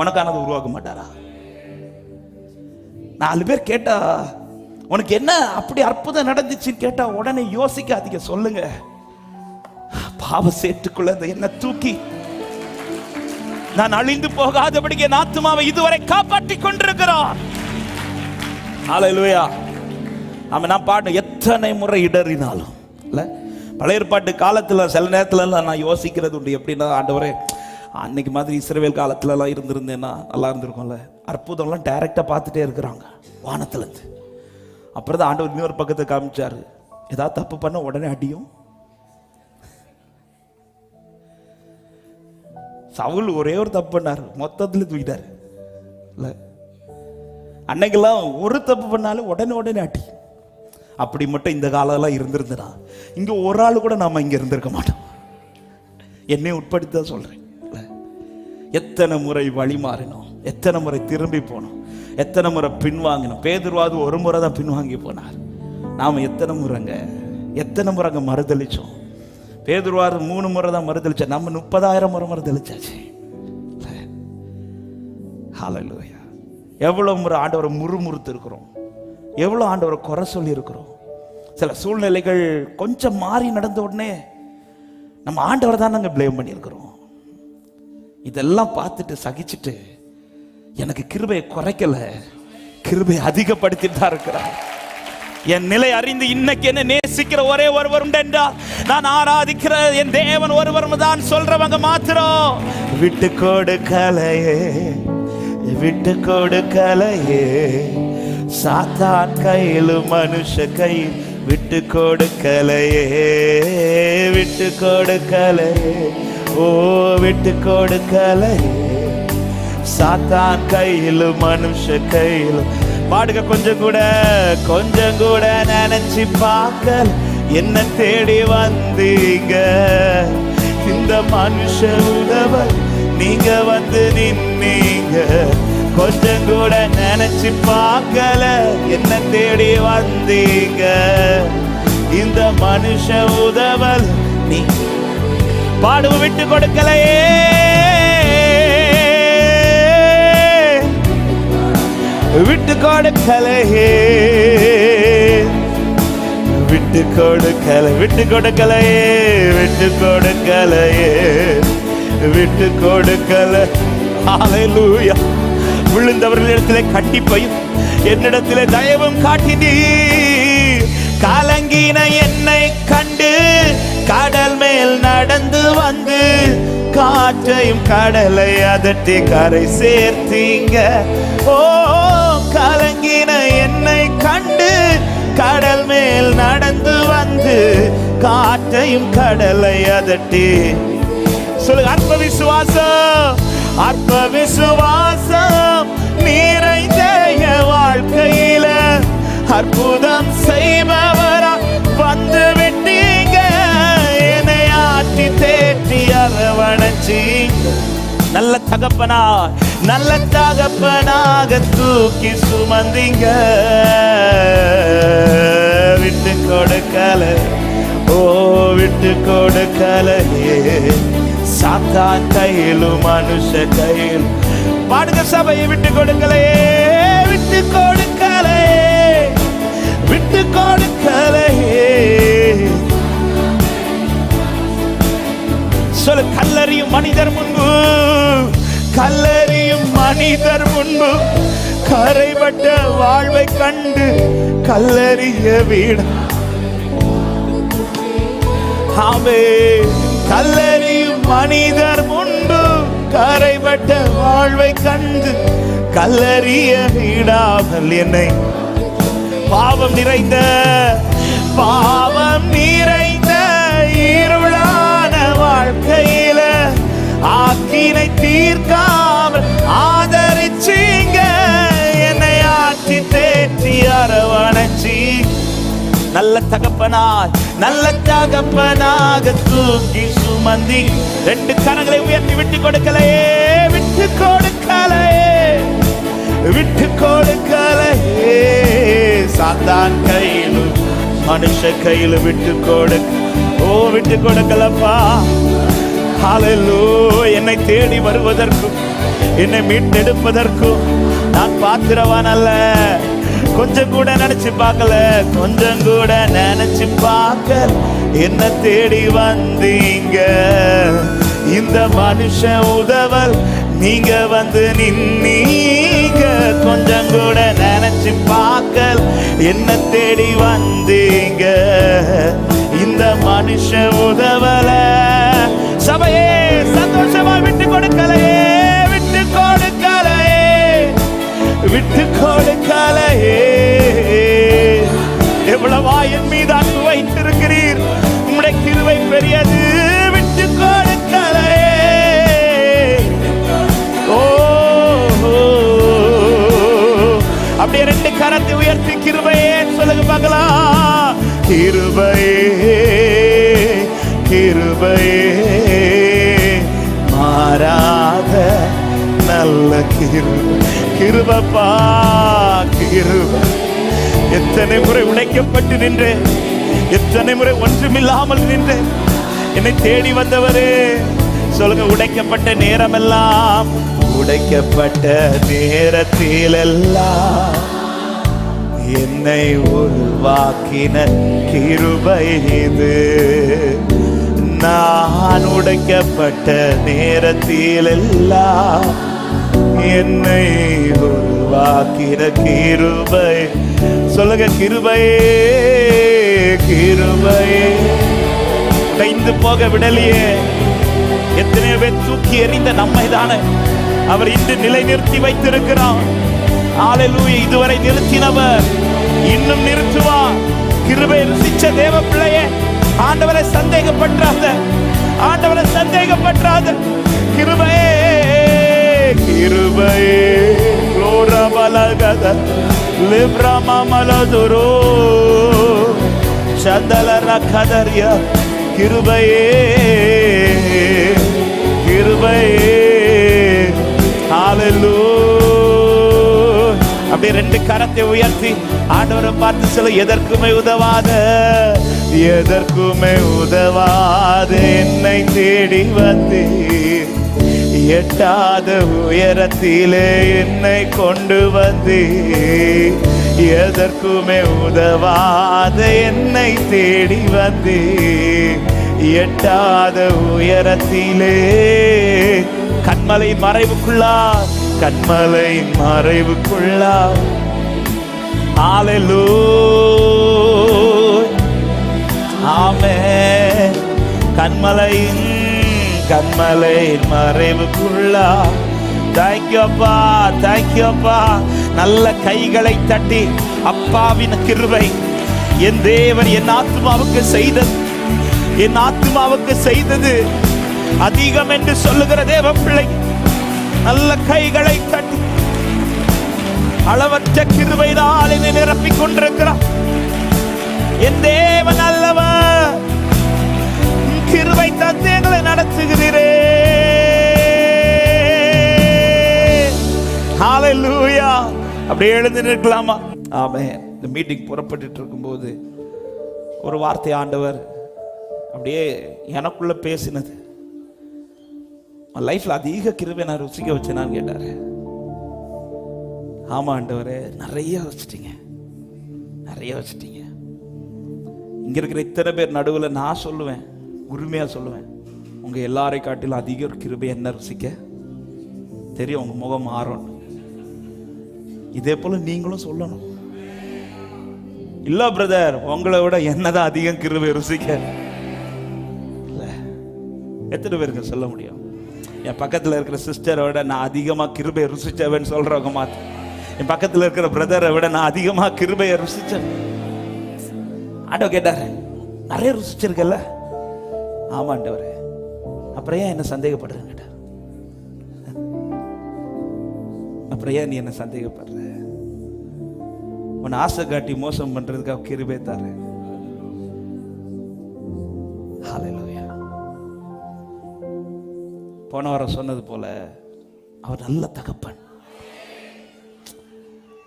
உனக்கானது உருவாக்க மாட்டாரா? 4 பேர் கேட்டா உனக்கு என்ன அப்படி அற்புதம் நடந்துச்சுன்னு கேட்டா உடனே யோசிக்காதீங்க, சொல்லுங்க. பாவ சேற்றுக்குள்ள என்ன தூக்கி நான் அழிந்து போகாதபடிக்கு என் ஆத்துமாவை இதுவரை காப்பாற்றி கொண்டிருக்கிறார். ஹல்லேலூயா. நான் பாட்டு எத்தனை முறை இடறினாலும் இல்ல, பழைய ஏற்பாட்டு காலத்துல சில நேரத்துல நான் யோசிக்கிறது உண்டு. எப்படின்னா, ஆண்டவரே அன்னைக்கு மாதிரி இஸ்ரவேல் காலத்துல எல்லாம் இருந்திருந்தேன்னா நல்லா இருந்திருக்கும்ல. அற்புதம்லாம் டைரக்டா பார்த்துட்டே இருக்கிறாங்க வானத்துல இருந்து. அப்புறம் தான் ஆண்டவர் இன்னொரு பக்கத்தை காமிச்சாரு, ஏதாவது தப்பு பண்ண உடனே அடியும். சவுல் ஒரே ஒரு தப்பு பண்ணாரு, மொத்தத்துல தூக்கிட்டாரு. இல்ல, அன்னைக்கெல்லாம் ஒரு தப்பு பண்ணாலும் உடனே அடி. அப்படி மட்டும் இந்த காலம் இருந்திருந்தா இங்க ஒரு ஆள் கூட நாம இங்க இருந்திருக்க மாட்டோம். என்னை உட்படுத்தி தான் சொல்றேன். எத்தனை முறை வழி மாறினோம், எத்தனை முறை திரும்பி போனோம், எத்தனை முறை பின்வாங்கினோம். பேதுருவாது ஒரு முறை தான் பின்வாங்கி போனார். நாம எத்தனை முறைங்க மறுதளிச்சோம். பேதுருவாது 3 முறை தான் மறுதளிச்சோம். நம்ம 30,000 முறை மறுதளிச்சாச்சு. ஹல்லேலூயா. எவ்வளவு முறை ஆண்டவரை முறுமுறுத்து இருக்கிறோம், எவ்வளவு ஆண்டவரை குறை சொல்லி இருக்கிறோம். சில சூழ்நிலைகள் கொஞ்சம் மாறி நடந்த உடனே நம்ம ஆண்டவரை தான் நாங்கள் பிளேம் பண்ணியிருக்கிறோம். இதெல்லாம் பார்த்துட்டு சகிச்சுட்டு எனக்கு கிருபையை குறைக்கல, கிருபையை அதிகப்படுத்திட்டு தான் இருக்கிறார். என் நிலை அறிந்து இன்னைக்கு என்ன நேசிக்கிற ஒரே ஒருவர் உண்டு என்றால் நான் ஆராதிக்கிற என் தேவன் ஒருவர் தான் சொல்றவங்க மாத்திரம். விட்டு கொடுக்கலையே, விட்டு கொடுக்கலையே, சாத்தான் கையிலும் மனுஷ கையில் விட்டு கொடுக்கலையே, விட்டு கொடுக்கலையே, ஓ விட்டு கொடுக்கலையே, சாத்தான் கையிலும் மனுஷ கையிலும். பாடுக. கொஞ்சம் கூட நினைச்சு பார்க்கல, என்ன தேடி வந்தீங்க இந்த மனுஷ உதவ நீங்க வந்து நின்னீங்க. கொஞ்சம் கூட நினைச்சு பார்க்கல, என்ன தேடி வந்தீங்க இந்த மனுஷ உதவல் நீ. பாடுவ. விட்டு கொடுக்கலையே, விட்டு கொடுக்கலையே, விட்டு கொடுக்கலை, விட்டு கொடுக்கலையே, விட்டு கொடுக்கலையே, விட்டு கொடுக்கல. ஹல்லேலூயா. விழுந்தவர்களிடத்திலே கண்டிப்பையும் என்னிடத்திலே தயவும் காட்டினீர். கலங்கின என்னை கண்டு கடல் மேல் நடந்து வந்து காற்றையும் கடலை அதட்டி கரை சேர்த்தீங்க. ஓ, கலங்கின என்னை கண்டு கடல் மேல் நடந்து வந்து காற்றையும் கடலை அதட்டி. சொல்லுங்க. அற்ப விசுவாசம், அற்ப விசுவாசம் நிறைந்த வாழ்க்கையில அற்புதம் செய்பவரா வந்து விட்டீங்க. என்னை ஆற்றி தேற்றி அரவணைச்சீங்க. நல்ல தகப்பனாக தூக்கி சுமந்தீங்க. விட்டு கொடுக்கல, ஓ விட்டு கொடுக்கலையே, சாத்தான் கையிலும் மனுஷ கையில். பாடுங்க சபையை. விட்டு கொடுக்கலையே, விட்டு கொடுக்கலையே, விட்டு கொடுக்கலையே. சொல்ல. கல்லறியும் மனிதர் முன்பு, கல்லறியும் மனிதர் முன்பு கரைபட்ட வாழ்வை கண்டு கல்லறிய வீட. ஆமே. கல்லறியும் மனிதர் முன்பு கரைபட்ட வாழ்வை கண்டு கல்லறிய வீடாமல் என்னை பாவம் நிறைந்த இருளான வாழ்க்கையில ஆக்கினை தீர்க்காமல் ஆதரிச்சீங்க. என்னை ஆற்றி தேற்றி அரவணைச்சி. நல்ல தகப்பனாக தூக்கி சுமந்தி. 2 கரங்களை உயர்த்தி. விட்டு கொடுக்கலையே, விட்டு கொடுக்கலையே, விட்டு கொடுக்கலையே, சாத்தான் கையிலும் மனுஷ கையிலும் விட்டு கொடுக்க. ஓ விட்டு கொடுக்கலப்பா. ஹல்லேலூயா. என்னை தேடி வருவதற்கும் என்னை மீட்டெடுப்பதற்கும் நான் பாத்திரவான் அல்ல. கொஞ்சம் கூட நினைச்சு பார்க்கல, கொஞ்சம் கூட நினைச்சு பார்க்கல. என்ன தேடி வந்தீங்க, இந்த மனுஷன் உதவல் நீங்க வந்து நின்னீங்க. கொஞ்சம் கூட நினைச்சு பார்க்கல, என்ன தேடி வந்தீங்க, இந்த மனுஷன் உதவல. சபையே சந்தோஷமா விட்டு கொடுக்கலையே, விட்டு கொடுக்கலையே, விட்டு கொடுக்கலையே. எவ்வளவா என் மீது அன்பு வைத்திருக்கிறீர், உம்முடைய கிருபை பெரியது. விட்டு கொடுக்கலையே. ஓ அப்படியே ரெண்டு கரத்தை உயர்த்தி கிருபையே சொல்லுங்க பார்க்கலாம். கிருபையே கிருபையே மாறாத நல்ல கிருபப்பா கிருபை. எத்தனை முறை உடைக்கப்பட்டு நின்றேன், எத்தனை முறை ஒன்றுமில்லாமல் நின்றேன். என்னை தேடி வந்தவரே சொல்லுங்க. உடைக்கப்பட்ட நேரமெல்லாம், உடைக்கப்பட்ட நேரத்திலெல்லாம் என்னை உருவாக்கின கிருபை இது. நான் உடைக்கப்பட்ட நேரத்திலெல்லாம் என்னை உருவாக்கின கிருபை. சொல்லுங்க கிருபையே கிருபையே. கைந்து போக விடலையே. எத்தனையோ பேர் தூக்கி எறிந்த நம்மை தானே அவர் இன்று நிலை நிறுத்தி வைத்திருக்கிறார். ஹல்லேலூயா. இதுவரை நிறுத்தினவர் இன்னும் நிறுத்துவார். கிருபை ருசிச்ச தேவ பிள்ளையே, ஆண்டவரை சந்தேகப்பட்டாத, ஆண்டவரை சந்தேகப்பட்டாத. கிருபையே கிருபையே லோரபலகத லிப்ரமமலதுரோ சந்தலரகதரியா. கிருபையே கிருபையே. ஹல்லேலூயா. அப்படியே ரெண்டு கரத்தை உயர்த்தி ஆண்டவரை பார்த்து சொல்ல. எதற்குமே உதவாத, எதற்குமே உதவாத என்னை தேடி வந்தீர். எட்டாத உயரத்திலே என்னை கொண்டு வந்தீர். எதற்குமே உதவாத என்னை தேடி வந்தீர். எட்டாத உயரத்திலே கண்மலை மறைவுக்குள்ளா, கண்மலை மறைவுக்குள்ளா. ஹல்லேலூயா. ஆமென். கண்மலையின் கண்மலையின் மறைவுக்குள்ளா. தேங்க்யூ அப்பா, தேங்க்யூ அப்பா. நல்ல கைகளை தட்டி அப்பாவின் கிருபை என் தேவன் என் ஆத்துமாவுக்கு செய்தது, என் ஆத்துமாவுக்கு செய்தது அதிகம் என்று சொல்லுகிற தேவ பிள்ளை நல்ல கைகளை தட்டி அளவற்ற கிருபைதான் என்னை நிரப்பிக் கொண்டிருக்கிறார். என் தேவன் நல்லவர், கிருபை தந்து எங்களை நடத்துகிறீரே. ஹல்லேலூயா. அப்படியே எழுந்து நிற்கலாமா? ஆமென். இந்த மீட்டிங் புறப்பட்டு இருக்கும்போது ஒரு வார்த்தை ஆண்டவர் அப்படியே எனக்குள்ள பேசினது. லைஃப்ல அதிக கிருபை நான் ருசிக்க வச்சேனான்னு கேட்டாரு. ஆமா ஆண்டவரே, நிறைய வச்சுட்டீங்க, நிறைய வச்சுட்டீங்க. இங்க இருக்கிற இத்தனை பேர் நடுவில் நான் சொல்லுவேன், உரிமையா சொல்லுவேன், உங்க எல்லாரை காட்டிலும் அதிக கிருபை என்ன ருசிக்க தெரியும். உங்க முகம் மாறும். இதே போல நீங்களும் சொல்லணும். இல்ல பிரதர், உங்களை விட என்னதான் அதிகம் கிருபை ருசிக்க இல்ல. எத்தனை பேருக்கு சொல்ல முடியும்? என் பக்கத்தில் இருக்கிற சிஸ்டரை விட நான் அதிகமாக கிருபையை ருசிச்சவன் சொல்றவங்க மாத்து. என் பக்கத்தில் இருக்கிற பிரதரை விட நான் அதிகமாக கிருபையை ருசிச்சேன். ஆண்டவர் கேட்டாரு, நிறைய ருசிச்சிருக்கல? ஆமா ஆண்டவரே. அப்புறம் ஏன் என்ன சந்தேகப்படுறேன்னு கேட்டார். அப்புறம் ஏன் நீ என்ன சந்தேகப்படுற? உன்னை ஆசை காட்டி மோசம் பண்றதுக்காக கிருபை தாரு. ஹல்லேலூயா. போன வாரம் சொன்னது போல அவர் நல்ல தகப்பன்.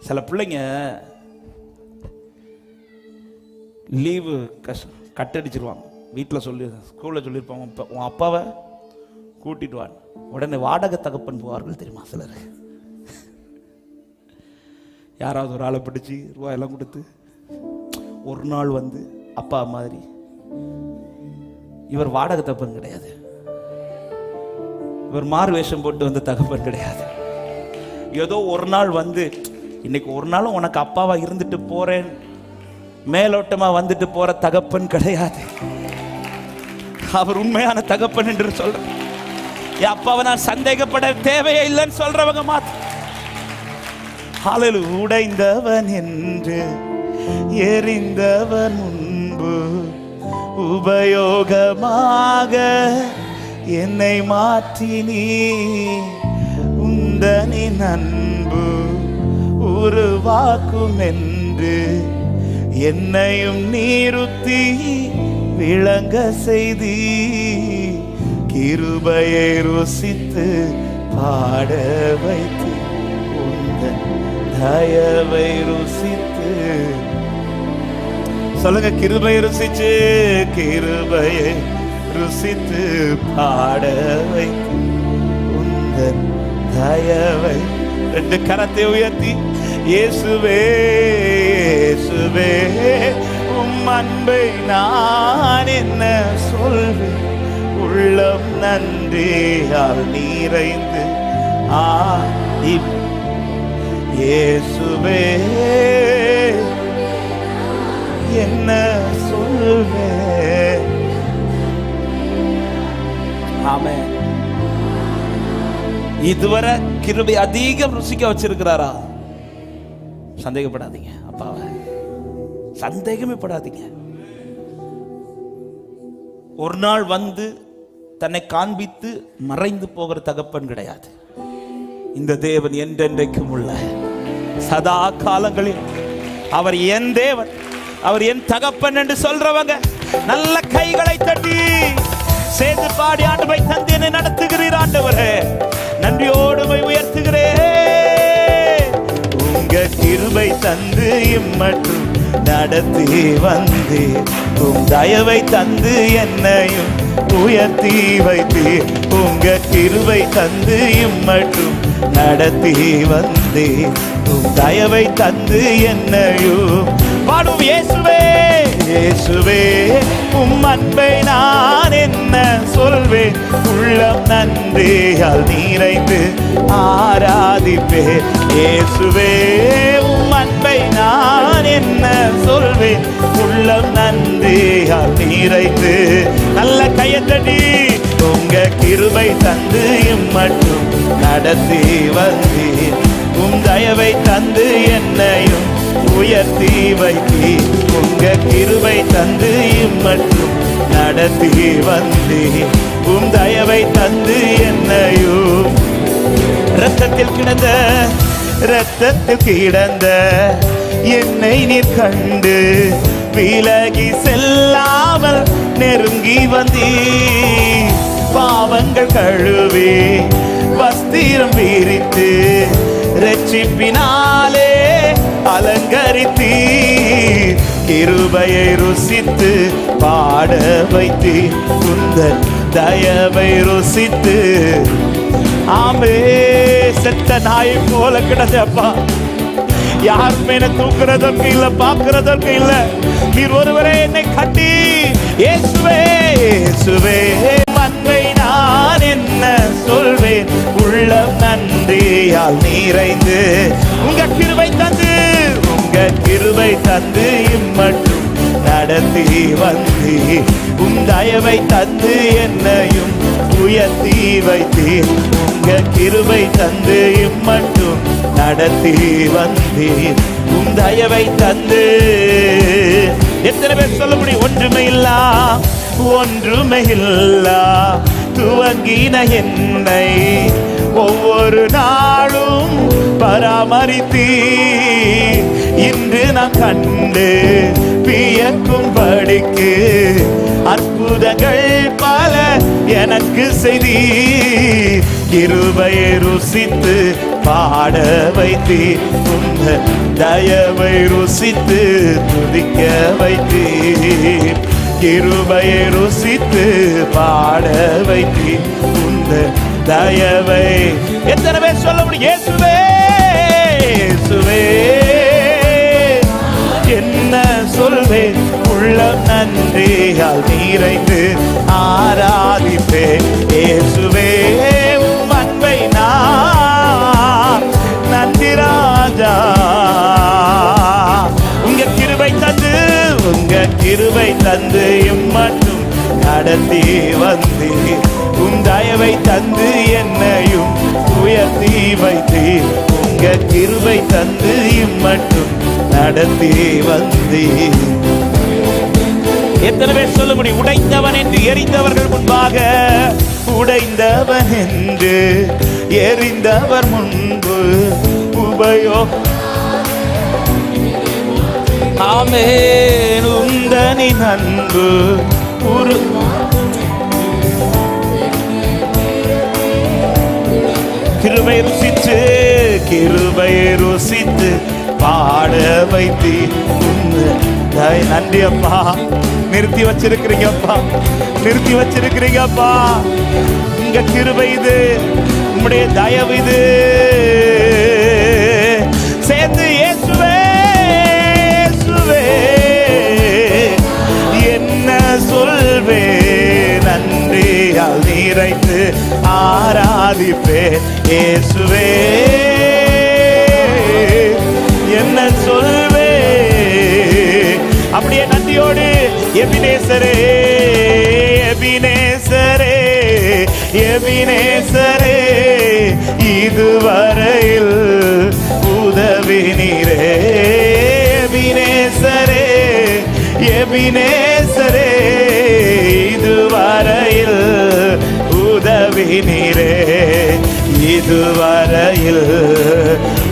சில பிள்ளைங்க லீவு கட்டடிச்சிருவாங்க. வீட்டில் சொல்லி, ஸ்கூலில் சொல்லியிருப்பாங்க, உன் அப்பாவை கூட்டிட்டு வாங்க. உடனே வாடகை தகப்பன் போவார்கள் தெரியுமா சிலர். யாராவது ஒரு ஆளை பிடிச்சி ரூபாயெல்லாம் கொடுத்து ஒரு நாள் வந்து அப்பா மாதிரி. இவர் வாடகை தகப்பன் கிடையாது, இவர் மாறு வேஷம் போட்டு வந்த தகப்பன் கிடையாது. ஏதோ ஒரு நாள் வந்து இன்னைக்கு ஒரு நாளும் உனக்கு அப்பாவா இருந்துட்டு போறேன் மேலோட்டமா வந்துட்டு போற தகப்பன் கிடையாது. அவர் உண்மையான தகப்பன் என்று சொல்ற. என் அப்பாவை நான் சந்தேகப்பட தேவையே இல்லைன்னு சொல்றவங்க மாத்த உடைந்தவன் என்று எரிந்தவன் முன்பு உபயோகமாக என்னை மாற்றினி. உந்தனின் அன்பு உருவாக்கும் என்று என்னையும் நீருத்தி விளங்க செய்தி. கிருபையை ருசித்து பாட வைத்து உந்தன் தயவை ருசித்து. சொல்லுங்க, கிருபை ருசிச்சு, கிருபையை ருசித்து பாட வைத்து உந்தன் தயவை. ரெண்டு கரத்தை உயர்த்தி இயேசுவே இயேசுவே உம் அன்பை நான் என்ன சொல்வேன். உள்ளம் நன்றியால் நிறைந்து இயேசுவே என்ன சொல்வேன். ஆமென். இதுவரை கிருபை அதிகம் ருசிக்க வச்சிருக்கிறாரா? சந்தேகப்படாதீங்க, அப்பாவை சந்தேகமே படாதீங்க. ஒரு நாள் வந்து தன்னை காண்பித்து மறைந்து போகிற தகப்பன் கிடையாது. இந்த தேவன் என்றென்றைக்கும் உள்ள சதா காலங்களில் அவர் என் தேவன், அவர் என் தகப்பன் என்று சொல்றவங்க நல்ல கைகளை தட்டி சேர்ந்து பாடி ஆண்டவரை தந்து என்னை நடத்துகிறீர் ஆண்டவரே, நன்றியோடு உயர்த்துகிறேன். உங்க கிருபை தந்து இம்மற்றும் நடத்தி வந்தே, உம் தயவை தந்து என்னையும் உயர்த்தி வைத்தே. உங்க கிருபை தந்து இம்மற்றும் நடத்தி வந்தே, உம் தயவை தந்து என்னையும். பாடும் இயேசுவே இயேசுவே உம் அன்பை நான் என்ன சொல்வேன். உள்ளம் நன்றியால் நிறைந்து ஆராதிப்பேன். இயேசுவே உம் அன்பை நான் என்ன சொல்வேன். உள்ளம் நன்றியால் நிறைந்து. நல்ல கையத்தடி. உங்க கிருபை தந்து இம்மற்றும் நடத்தி வந்தீர். உம் தயவை தந்து என்னையும் உயர்த்தி வைத்தீ. உங்க கிருபை தந்து இம்மற்றும் நடத்தி வந்தீர். உம் தயவை தந்து என்னையும். இரத்தத்தில் கிடந்த இரத்தத்தில் கிடந்த என்னை நீர் கண்டு விலகி செல்லாமல் நெருங்கி வந்தீர். பாவங்கள் கழுவி வஸ்திரம் விரித்து ரட்சிப்பினாலே அலங்கரித்தீர். கிருபையை ருசித்து பாட வைத்தீர். உந்தன் தயவை ருசித்து. ஆமே. செத்த நாயை போல கிடந்தப்பா, யாருமே என்ன தூக்குறதற்கு இல்ல, பார்க்கிறதற்கு இல்ல. நீர் ஒருவரே என்னை கட்டி. இயேசுவே இயேசுவே அன்பை நான் என்ன சொல்வேன். உள்ளம் நன்றியால் நிறைந்து. உங்க கிருபை தந்து உங்க கிருபை தந்து இம்மற்றும் நடத்தி வந்தீ. உம் தயவை தந்து என்னையும் உயர்த்தி வைத்தீர். உங்க கிருபை தந்து இம்மற்றும் நடத்தி வந்தீர். உம் தயவை தந்து. எத்தனை பேர் சொல்ல முடியும்? ஒன்றுமே இல்லா ஒன்றுமே இல்லா துவங்கின என்னை ஒவ்வொரு நாளும் பராமரித்தீர். இன்று நான் கண்டு வியக்கும் படிக்கு அற்புதங்கள் பல எனக்கு செய்தீர். கிருபையை ருசித்து பாட வைத்தீர். உந்த தயவை ருசித்து துதிக்க வைத்தீர். கிருபையை ருசித்து பாட வைத்தீர். உந்த தயவை. எத்தனை பேர் சொல்ல முடியும்? இயேசுவே இயேசுவே என்ன சொல்வேன், உள்ளம் நன்றியால் நிறைந்து ஆராதிப்பேன். இயேசுவே உம் அன்பை நான் நன்றி ராஜா. உங்க கிருபை தந்து மட்டும் நடத்தி வந்தீர். உம் தயவை தந்து என்னையும் உயர்த்தி வைத்தீர். உங்க கிருபை தந்து மட்டும் நடத்தி வந்தீர். எத்தனை பேர் சொல்ல முடியும்? உடைந்தவன் என்று எரிந்தவர்கள் முன்பாக, உடைந்தவன் என்று எரிந்தவர் முன்பு ஆமென். உந்தனின் அன்பு கிருபை ருசித்து பாட வைத்தி. நன்றி அப்பா, நிறுத்தி வச்சிருக்கிறீங்கப்பா. உங்க கிருபை இது, உம்முடைய தயவு இது. சேர்ந்து இயேசுவே இயேசுவே என்ன சொல்வே, நன்றியால் நிறைந்து ஆராதிப்பே. இயேசுவே என்ன சொல்வே. அப்படியே நன்றியோடு எபினேசரே எபினேசரே எபினேசரே இதுவரையில் உதவினீரே. எபினேசரே எபினேசரே இதுவரையில் உதவினீரே. இதுவரையில்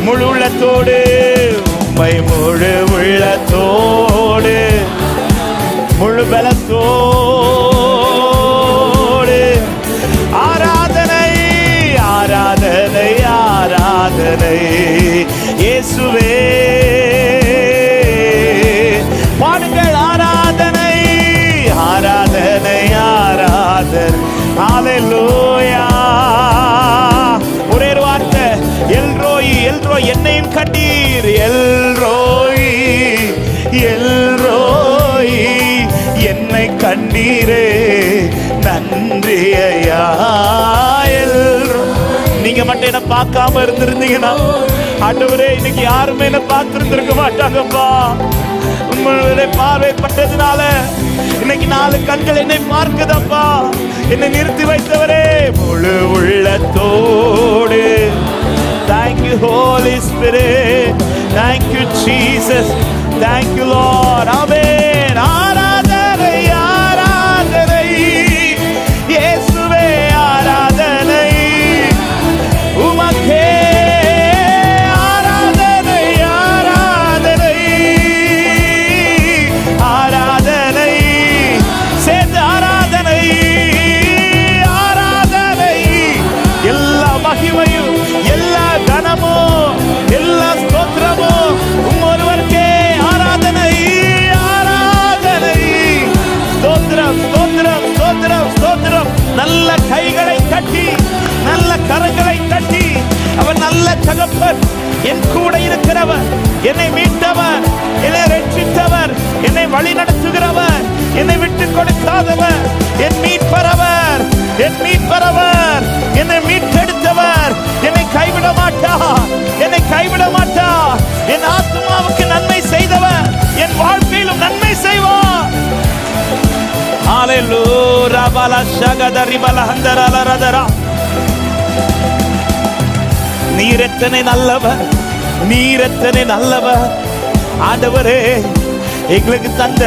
முழு உள்ளத்தோடு உம்மை முழு உள்ளத்தோடு முழு பலத்தோடு ஆராதனை ஆராதனை ஆராதனை இயேசுவே. பாடுங்கள் ஆராதனை ஆராதனை ஆராதனை. ஹல்லேலூயா. ஒரே ஒரு வார்த்தை, எல்ரோய் எல்ரோய் என்னையும் கண்டீர். எல்ரோய் எல்ரோய் என்னை கண்டீரே, நன்றி ஐயா. நீங்க மட்டும் என்ன பார்க்காம இருந்திருந்தீங்கன்னா, ஆண்டவரே இன்னைக்கு யாருமே என்ன பார்த்திருந்திருக்க மாட்டாங்கப்பா. உங்களுடைய பார்வைப்பட்டதுனால இன்னைக்கு 4 கண்கள் என்னை பார்க்குதப்பா. என்னை நிறுத்தி வைத்தவரே முழு உள்ளத்தோடு. Thank you Holy Spirit, thank you Jesus, thank you Lord. Amen. ஆராதனை ஆராதனை இயேசுவே ஆராதனை உமக்கே. ஆராதனை ஆராதனை ஆராதனை சேர்ந்து ஆராதனை ஆராதனை. எல்லா மகிமையும் எல்லா கனமும் எல்லா ஸ்தோத்திரமும் ஒருவருக்கே. ஆராதனை ஆராதனை. ஸ்தோத்திரம் ஸ்தோத்திரம் ஸ்தோத்திரம் ஸ்தோத்திரம். நல்ல கைகளை தட்டி நல்ல கரங்களை தட்டி, அவர் நல்ல தகப்பன், என் கூட இருக்கிறவர், என்னை மீட்டவர், என்னை ரட்சித்தவர், என்னை வழி நடத்துகிறவர், என்னை விட்டு கொடுக்காதவர், என் மீட்பரவர், என் மீட்பரவர், என்னை மீட்டெடுத்தவர், என்னை கைவிட மாட்டார், என்னை கைவிட மாட்டார். என் ஆத்துமாவுக்கு நன்மை செய்தவர் என் வாழ்க்கையிலும் நன்மை செய்வார். ஹல்லேலூயா. பல ஷகதரி பல ஹந்தரலரதரா. நீரெத்தனை நல்லவர், நீரெத்தனை நல்லவர். ஆண்டவரே, எங்களுக்கு தந்த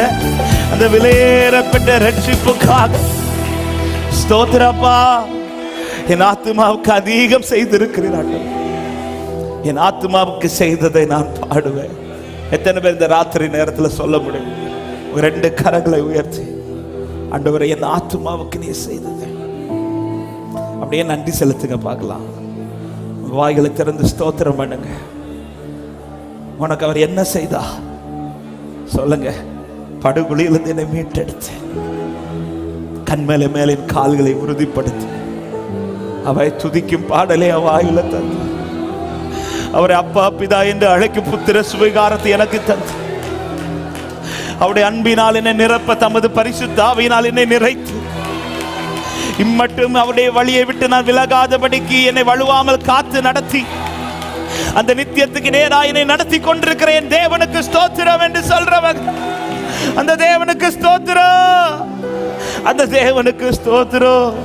அந்த விலையேறப்பட்ட ரட்சிப்புக்காக ஸ்தோத்திரப்பா. என் ஆத்துமாவுக்கு அதிகம் செய்திருக்கிறீர். என் ஆத்துமாவுக்கு செய்ததை நான் பாடுவேன். எத்தனை பேர் இந்த ராத்திரி நேரத்தில் சொல்ல முடியும்? 2 கரங்களை உயர்த்தி, ஆண்டவரே என் ஆத்துமாவுக்கு நீ செய்தது. அப்படியே நன்றி செலுத்துங்க பார்க்கலாம். வாய்களை திறந்து ஸ்தோத்திரம் பண்ணுங்க. உனக்கு அவர் என்ன செய்தா சொல்லுங்க. படுகுழியிலிருந்து என்னை மீட்டெடுத்து கண்மேல மேலே கால்களை உறுதிப்படுத்தி அவை துதிக்கும் பாடலே வாயில தந்து, அவரை அப்பா பிதா என்று அழைக்கும் புத்திர சுவிகாரத்தை எனக்கு தந்து, அவருடைய அன்பினால் என்னை நிரப்ப தமது பரிசுத்த ஆவியினால் என்னை நிறைத்து, இம்மட்டும் அவருடைய வழியை விட்டு நான் விலகாதபடிக்கு என்னை வழுவாமல் காத்து நடத்தி, அந்த நித்தியத்துக்கு நேராக என்னை நடத்தி கொண்டிருக்கிற என் தேவனுக்கு ஸ்தோத்திரம் என்று சொல்றவன், அந்த தேவனுக்கு ஸ்தோத்திரம், அந்த தேவனுக்கு ஸ்தோத்திரம்.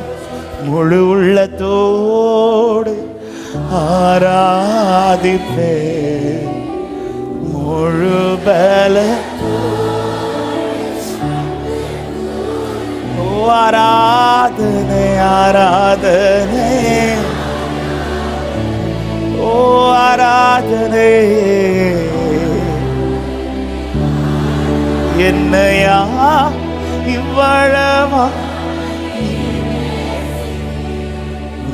முழு உள்ளத்தோடு ஆராதிப்பே, முழு பல ஆராதனை ஆராதனை ஓ ஆராதனை. என்னையா இவ்வளவா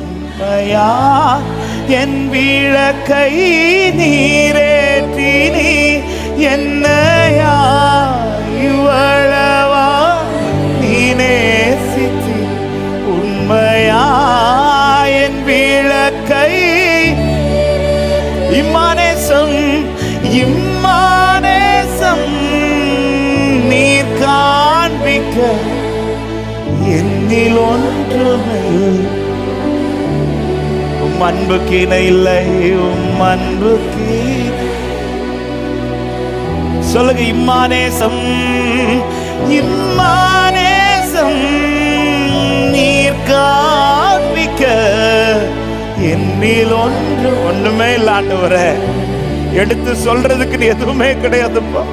உண்மையா என் விளக்கை நீரேற்றி நீ என்னையா இவ்வளவா நீ நேசித்து, உண்மையா என் விளக்கை இம்மானேசம் இம்மானேசம் நீர் காண்பிக்க என்னில் ஒன்றுமே, உம் அன்புக்கு இணை இல்லை, உம் அன்புக்கு சொல்லுங்க. இம்மானேசம் இம்மானேசம் நீர் காண்பிக்க என்னில் ஒன்றுமே இல்ல ஆண்டவரே. எடுத்து சொல்றதுக்கு எதுவுமே கிடையாதுப்பா.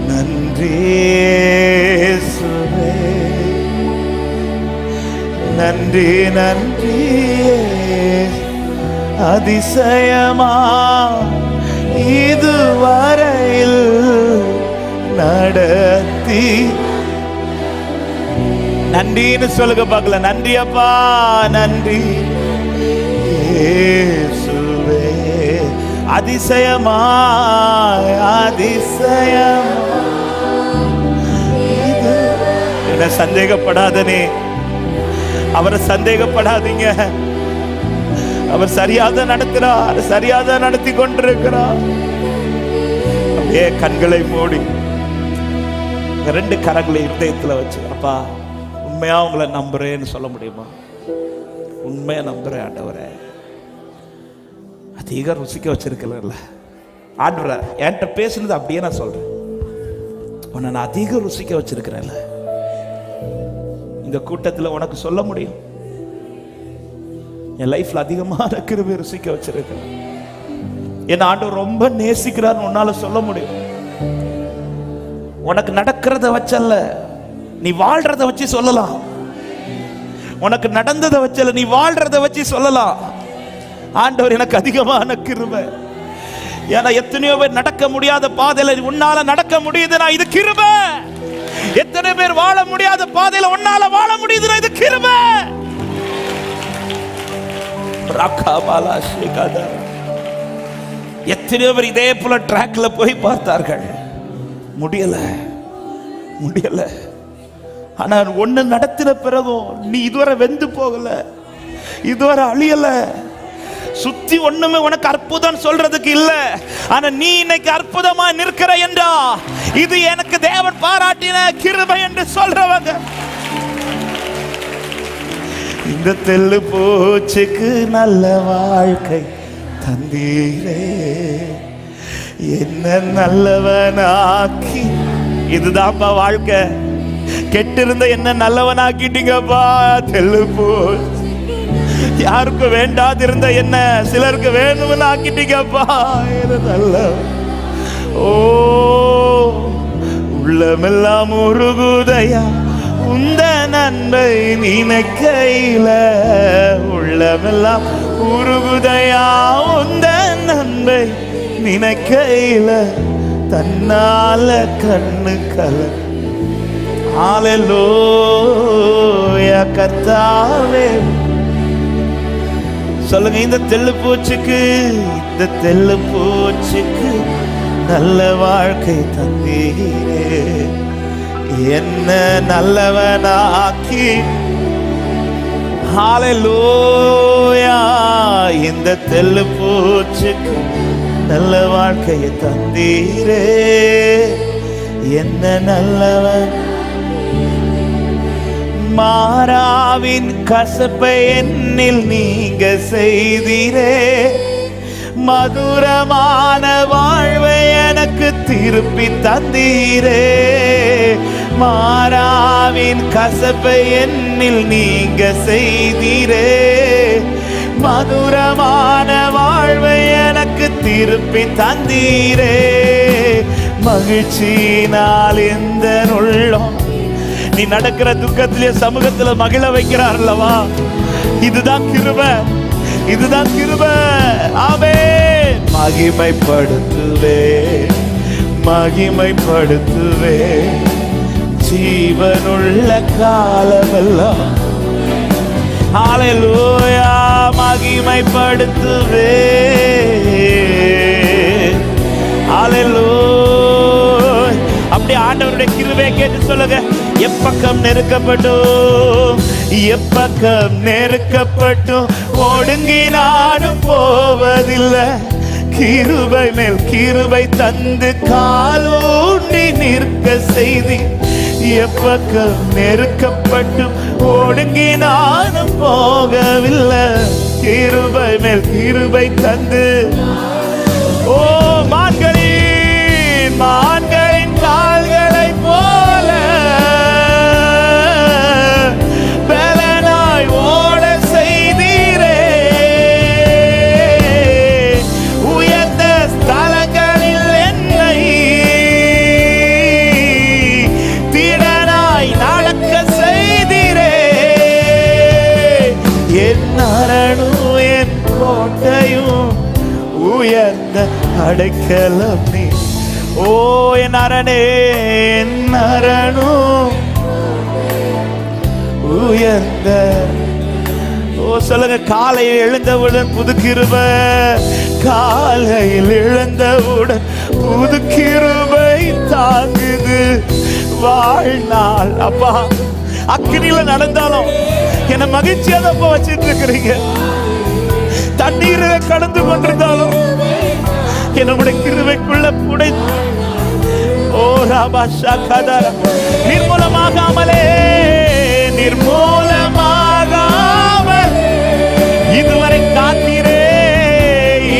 நன்றி இயேசுவே, நன்றி நன்றி. அதிசயமா இதுவரையில் நடத்தி, நன்றின்னு சொல்லுங்க பார்க்கல. நன்றி அப்பா, நன்றி இயேசுவே. அதிசயமா அதிசயம். என்ன சந்தேகப்படாதனே, அவரை சந்தேகப்படாதீங்க. அவர் சரியாக நடத்துறார், சரியாக நடத்தி கொண்டிருக்கிறார். அப்படியே கண்களை மூடி ரெண்டு கரங்களை இருதயத்தில் வச்சு, அப்பா உண்மையா உங்களை நம்புறேன்னு சொல்ல முடியுமா? உண்மையா நம்புறேன் ஆண்டவரே. அதிக ருசிக்க வச்சிருக்கல ஆண்டவரே, என்கிட்ட பேசுனது அப்படியே நான் சொல்றேன். உன்னை நான் அதிக ருசிக்க வச்சிருக்கிறேன்ல, இந்த கூட்டத்தில் உனக்கு சொல்ல முடியும். என் லைஃப்ல அதிகமான கிருபை ருசிக்க வச்சிருக்கிறேன். என் ஆண்டவர் ரொம்ப நேசிக்கிறார் உன்னால சொல்ல முடியும். உனக்கு நடக்கிறத வச்சல்ல, நீ வாழ்றத வச்சு சொல்லலாம். உனக்கு நடந்ததை வச்சல்ல, நீ வாழ்றத வச்சு சொல்லலாம். ஆண்டவர் எனக்கு அதிகமான கிருபை. ஏன்னா எத்தனையோ பேர் நடக்க முடியாத பாதையில உன்னால நடக்க முடியுதுன்னா இது கிருபை. எத்தனை பேர் வாழ முடியாத பாதையில உன்னால வாழ முடியுதுன்னா இது கிருபை. எத்தனையோ பேர் இதே போல ட்ராக்ல போய் பார்த்தார்கள், முடியல முடியல. ஆனா ஒண்ணு நடத்தின பிறகும் நீ இதுவரை வெந்து போகல, இதுவரை அழியல. சுத்தி ஒண்ணுமே உனக்கு அற்புதம் சொல்றதுக்கு இல்ல, ஆனா நீ இன்னைக்கு அற்புதமா நிற்கிற என்றா இது எனக்கு தேவன் பாராட்டின கிருபை என்று சொல்றவங்க. இந்த தெள்ளு பூச்சிக்கு நல்ல வாழ்க்கை தந்தீரே, என்ன நல்லவனாக்கி. இதுதான்ப்பா வாழ்க்கை. கெட்டிருந்த என்ன நல்லவனாக்கிட்டீங்கப்பா. தெள்ளு பூச்சி யாருக்கு வேண்டாதிருந்த என்ன சிலருக்கு வேணும்னு ஆக்கிட்டீங்கப்பா. நல்ல ஓ உள்ளமெல்லாம் உருகுதையா உந்த நன்மை நினைக்கையில. உள்ளமெல்லாம் உருகுதையா உந்த நன்மை நினைக்கையில. தன்னால கண்ணு கல. ஹல்லேலூயா கர்த்தாவே. சொல்லுங்க, இந்த தெள்ளு பூச்சிக்கு, இந்த தெள்ளு பூச்சிக்கு நல்ல வாழ்க்கை தந்தீரே, என்ன நல்லவனாக்கி ஹalleluya. இந்த தெள்ளு பூச்சுக்கு நல்ல வாழ்க்கையை தந்தீரே, என்ன நல்லவன். மாறாவின் கசப்பை என்னில் நீங்க செய்தீரே, மதுரமான வாழ்வை எனக்கு திருப்பி தந்தீரே. மாறாவின் கசப்பை என்னில் நீங்க செய்தீரே, மதுரமான வாழ்வை எனக்கு திருப்பி தந்தீரே. மகிழ்ச்சியினால் எந்த உள்ளம் நீ நடக்கிற துக்கத்திலே சமூகத்துல மகிழ வைக்கிறார் அல்லவா? இதுதான் கிருபை, இதுதான் கிருபை. ஆமென். மகிமைப்படுத்துவே, மகிமைப்படுத்துவே, ஜீவனுள்ள காலமெல்லாம். ஹalleluya. மகிமைப்படுத்துவே, ஹalleluya. அப்படி ஆண்டவருடைய கிருபையை கேட்டு சொல்லுங்க. எப்பக்கம் நெருக்கப்பட்டும், எப்பக்கம் நெருக்கப்பட்டும் ஒடுங்கி நானும் போவதில்லை. கிருபை மேல் கிருபை தந்து காலூன்றி நிற்க செய்தி. எப்பக்கம் நெருக்கப்பட்டும் ஒடுங்கி நானும் போகவில்லை. கிருபை மேல் கிருபை தந்து. ஓ மான்களின் மான்களின் கால்களை போல பலனாய் ஓட செய்தீரே. உயர்ந்த ஸ்தலங்களில் என்னை திடனாய் நடக்க செய்தீரே. என் அரணும் என் கோட்டையும் உயர்ந்த அடைக்கலம் நீ. ஓ என் அரணே, என் அரணும் உயர்ந்த. ஓ சொல்லுங்க. காலையில் எழுந்தவுடன் புது கிருபை, காலையில் எழுந்தவுடன் புது கிருபை தாங்குது வாழ்நாள். அப்பா அக்கினியில நடந்தாலும் என்ன மகிழ்ச்சியா தான் வச்சிட்டு இருக்கிறீங்க. தண்ணீரை கடந்து கொண்டிருந்தாலும் என்னுடைய கிருபைக்குள்ள புடை. ஓ ராபாஷா கதரா. நிர்மூலமாகாமலே, நிர்மூலமாகாமல் இதுவரை காத்தீரே,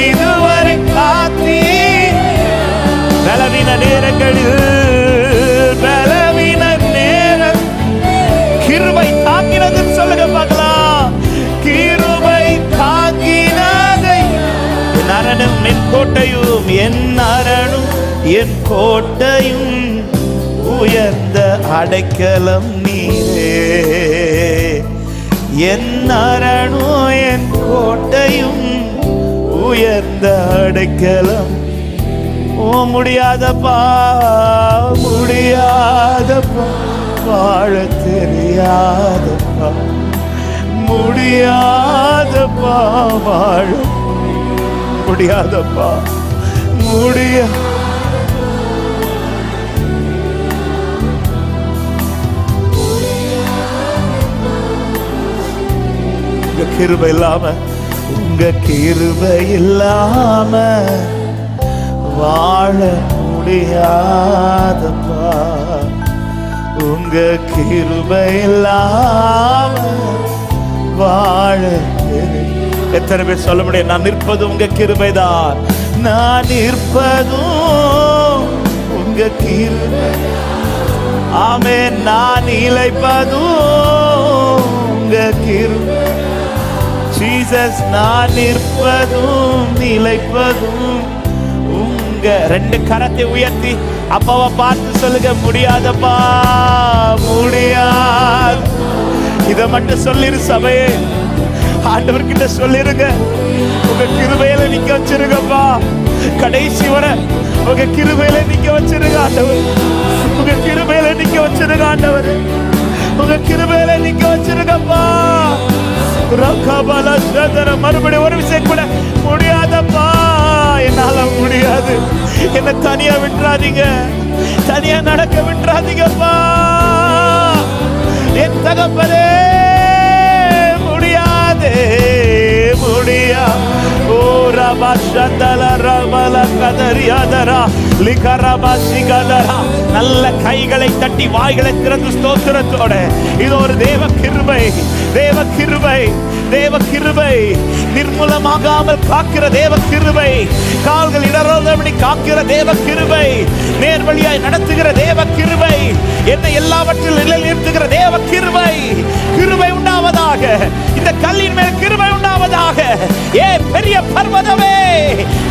இதுவரை காத்தீர். பலவீன நேரங்களில், பலவீன நேரம் கிருபை தாங்கினது சொல்லுங்க பார்க்கலாம். கிருபை தாங்கினதை. என் அரணும் என் கோட்டையும், என் அரணும் என் கோட்டையும் உயர்ந்த அடைக்கலம் நீரே. என் அரணும் என் கோட்டையும் உயர்ந்த அடைக்கலம். ஓ முடியாதப்பா, முடியாதப்பா, வாழ தெரியாதப்பா, முடியாதப்பா, வாழ முடியாதப்பா, முடிய. உங்க கிருபை இல்லாம, உங்க கிருபை இல்லாம வாழ முடியாதப்பா. உங்க கிருபை இல்லாம வாழ. எத்தனை பேர் சொல்ல முடியும்? நான் நிற்பதும் உங்க கிருபைதான், நான் நிற்பதும் உங்க கிருபை. ஆமென். நான் இளைப்பதும் உங்க கிருபை. ஜீசஸ். நான் நிற்பதும் இளைப்பதும் உங்க. ரெண்டு கரத்தை உயர்த்தி அப்பாவை பார்த்து சொல்லுங்க. முடியாதப்பா, முடியாது. இத மட்டும் சொல்லிரு சபையே. ஆண்டவர்கிட்ட சொல்லிருங்க. உங்க கிருபையில நிக்க வச்சிருங்கப்பா. கடைசி வரை உங்க கிருபையில நிக்க வச்சிருங்க ஆண்டவர். உங்க கிருபையில நிக்க வச்சிருங்க ஆண்டவர். உங்க கிருபையில நிக்க வச்சிருங்கப்பா. மறுபடியும் ஒரு விஷயம் கூட. முடியாதப்பா, என்னால முடியாது. என்ன தனியா விட்டுறாதீங்க, தனியா நடக்க விட்டுறாதீங்கப்பா. என் தகப்பனே, முடியாது. முடியா. ஓ ரபா சந்தல ரபல கதரியாதரா லிகரபா சிகதரா. நல்ல கைகளை தட்டி வாய்களை திறந்து ஸ்தோத்திரத்தோட இது ஒரு தேவ கிருபை, தேவ கிருபை, தேவ கிருபை. நிர்மூலமாகாமல் காக்கிற தேவ கிருபை, கால்கள் இடராதபடி காக்கிற தேவ கிருபை, நேர்வழியாய் நடத்துகிற தேவ கிருபை, என்னை எல்லாவற்றிலும் நிலைநிறுத்துகிற தேவ கிருபை. கிருபை உண்டாவதாக, இந்த கல்லின் மேல் கிருபை உண்டாவதாக. ஏ பெரிய பர்வதமே,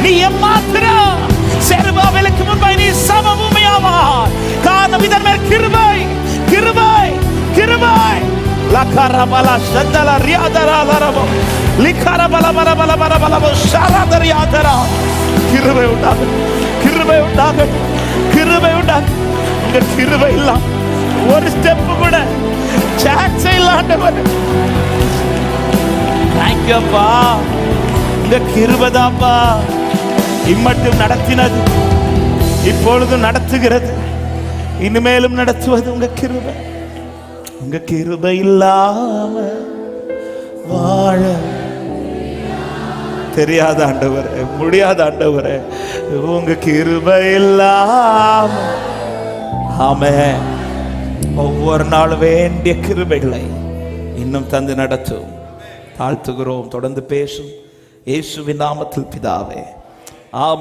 நீ எம்மாத்திரம் செருபாபேலுக்கு முன்பாய் நீ சமபூமியாவா. காரணம் இதன் மேல் கிருபை, கிருபை, கிருபை. லகரபல சந்தல ரியாதரா லரபோ லிகரபல பரபல பரபல ஷரதரியாதரா. கிருபை உண்டாகும், கிருபை உண்டாகும், கிருபை உண்டாகும். இந்த கிருபை இல்லாம ஒரு ஸ்டெப் கூட சான்ஸ் இல்ல ஆண்டவரே. தேங்க்யூப்பா, இந்த கிருபைதாப்பா இம்மட்டும் நடத்தினது, இப்பொழுது நடத்துகிறது, இனிமேலும் நடத்துவது உங்க கிருபை. உங்க கிருபை இல்லாம வாழ தெரியாத ஆண்டவரே, முடியாத ஆண்டவரே. உங்க கிருபை இல்லாம ஆமென். ஒவ்வொரு நாள் வேண்டிய கிருபைகளை இன்னும் தந்து நடத்தும். தாழ்த்துகிறோம், தொடர்ந்து பேசும். இயேசுவின் நாமத்தில் பிதாவே, ஆமென்.